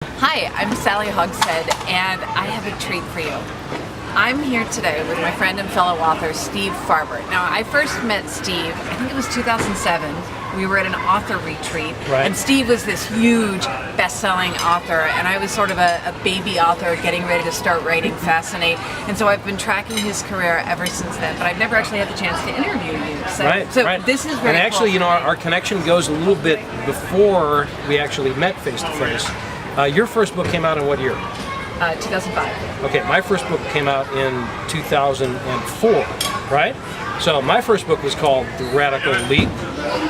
Hi, I'm Sally Hogshead, and I have a treat for you. I'm here today with my friend and fellow author, Steve Farber. Now, I first met Steve, I think it was 2007. We were at an author retreat, and Steve was this huge best-selling author, and I was sort of a baby author getting ready to start writing Fascinate, and so I've been tracking his career ever since then, but I've never actually had the chance to interview you. So this is very And actually, cool. you know, our connection goes a little bit before we actually met face-to-face. Your first book came out in what year? 2005. Okay, my first book came out in 2004, right? So my first book was called The Radical Leap,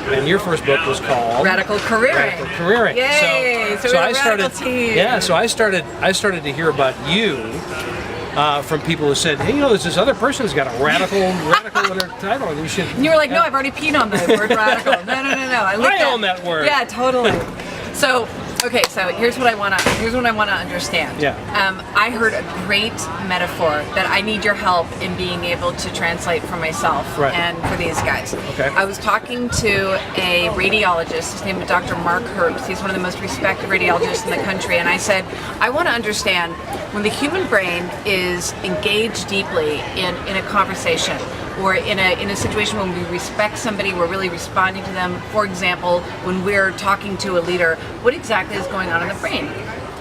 and your first book was called Radical Careering. Radical Careering. Yay! So we're a radical team. Yeah, so I started to hear about you from people who said, hey, you know, there's this other person who's got a radical in their title, and you should. And you were like, no, I've already peed on the word radical. No. I own that word. Yeah, totally. So, okay, so here's what I want to understand. Yeah. I heard a great metaphor that I need your help in being able to translate for myself and for these guys. Okay. I was talking to a radiologist. His name is Dr. Mark Herbst. He's one of the most respected radiologists in the country. And I said, I want to understand when the human brain is engaged deeply in a conversation, or in a situation when we respect somebody, we're really responding to them. For example, when we're talking to a leader, what exactly is going on in the brain?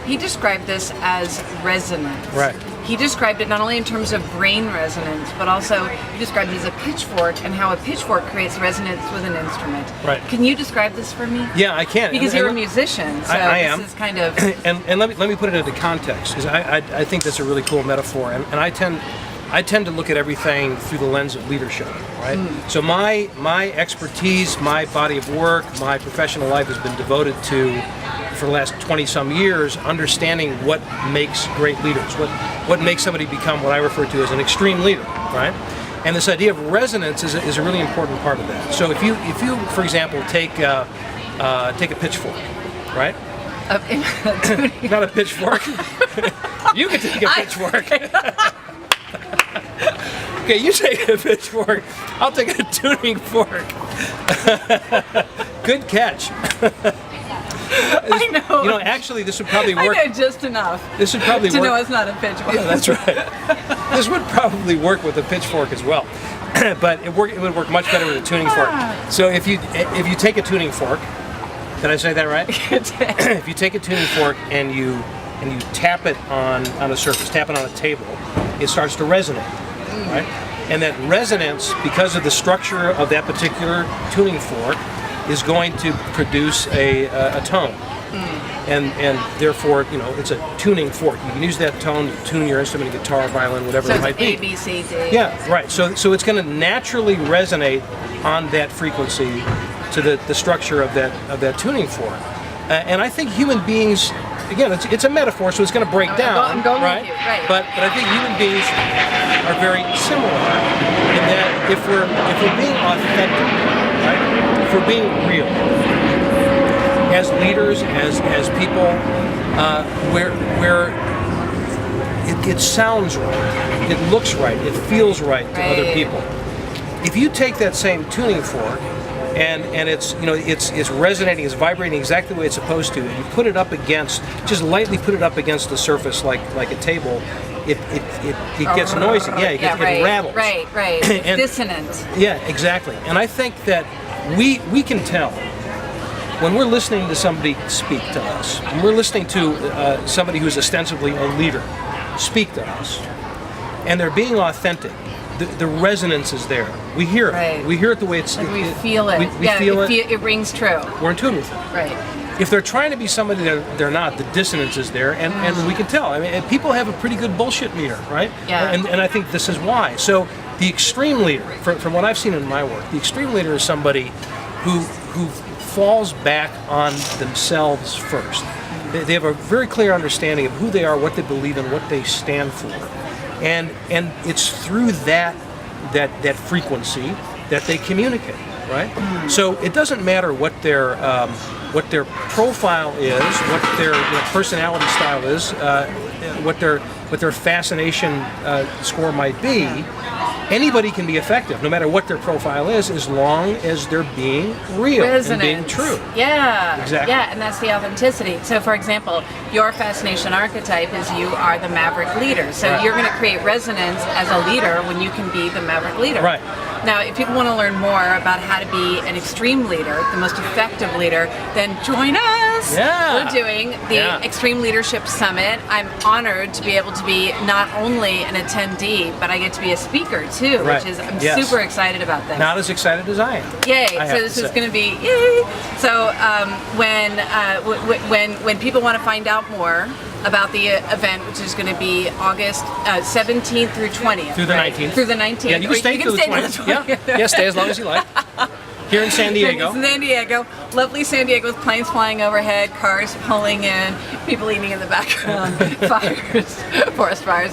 He described this as resonance. Right. He described it not only in terms of brain resonance, but also he described it as a pitchfork and how a pitchfork creates resonance with an instrument. Right. Can you describe this for me? Yeah, I can. Because you're a musician, so I am. This is kind of... And let me put it into context, because I think that's a really cool metaphor, and I tend to look at everything through the lens of leadership, right? So my expertise, my body of work, my professional life has been devoted to, for the last 20-some years, understanding what makes great leaders, what makes somebody become what I refer to as an extreme leader, right? And this idea of resonance is a really important part of that. So if you for example, take a pitchfork, right? Not a pitchfork. You can take a pitchfork. Okay, you take a pitchfork, I'll take a tuning fork. Good catch. I know. You know, actually, this would probably work. I know just enough This would probably to work. know it's not a pitchfork. Yeah, that's right. This would probably work with a pitchfork as well, but it would work much better with a tuning fork. So if you take a tuning fork, did I say that right? If you take a tuning fork and you tap it on a surface, tap it on a table, it starts to resonate, right? And that resonance, because of the structure of that particular tuning fork, is going to produce a tone. And therefore, you know, it's a tuning fork. You can use that tone to tune your instrument, guitar, violin, whatever it might be. A, B, C, D. Yeah, right. So it's going to naturally resonate on that frequency to the structure of that tuning fork. And I think human beings, again, it's a metaphor, so it's going to break down, I'm going right? with you, right? But I think human beings are very similar in that if we're being authentic, right? If we're being real, as leaders, as people, where it sounds right, it looks right, it feels right to other people. If you take that same tuning fork and it's, you know, it's resonating, it's vibrating exactly the way it's supposed to, and you put it up against, just lightly put it up against the surface like a table, it gets noisy. Yeah, it rattles. Right. It's dissonant. Yeah, exactly. And I think that we can tell when we're listening to somebody speak to us, when we're listening to somebody who's ostensibly a leader speak to us, and they're being authentic. The resonance is there. We hear it. Right. We hear it the way it's. We feel it. We feel it. It rings true. We're in tune with it. Right. If they're trying to be somebody that they're not, the dissonance is there, and we can tell. I mean, people have a pretty good bullshit meter, right? Yeah. And I think this is why. So the extreme leader, from what I've seen in my work, the extreme leader is somebody who falls back on themselves first. They have a very clear understanding of who they are, what they believe in, what they stand for. And it's through that frequency that they communicate. right? So it doesn't matter what their profile is, what their personality style is, what their fascination score might be. Anybody can be effective, no matter what their profile is, as long as they're being real and being true. Yeah, exactly. Yeah, and that's the authenticity. So, for example, your fascination archetype is you are the maverick leader. So you're going to create resonance as a leader when you can be the maverick leader. Right. Now, if people want to learn more about how to be an extreme leader, the most effective leader, then join us. Yeah. We're doing the Extreme Leadership Summit. I'm honored to be able to be not only an attendee, but I get to be a speaker too, Right. which is, I'm super excited about this. Not as excited as I am. Yay! So this is going to be yay. So when people want to find out more about the event, which is going to be August 17th through 20th. Through the 19th. Through the 19th. Yeah, you can stay through the 20th. Yeah, stay as long as you like. Here in San Diego. San Diego. Lovely San Diego with planes flying overhead, cars pulling in, people eating in the background, fires, forest fires.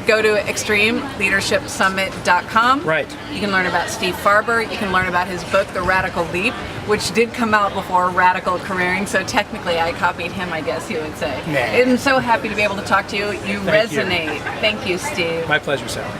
Go to extremeleadershipsummit.com. Right. You can learn about Steve Farber. You can learn about his book, The Radical Leap, which did come out before Radical Careering, so technically I copied him, I guess you would say. Nah. I'm so happy to be able to talk to you. You Thank resonate. you. Thank you, Steve. My pleasure, Sally.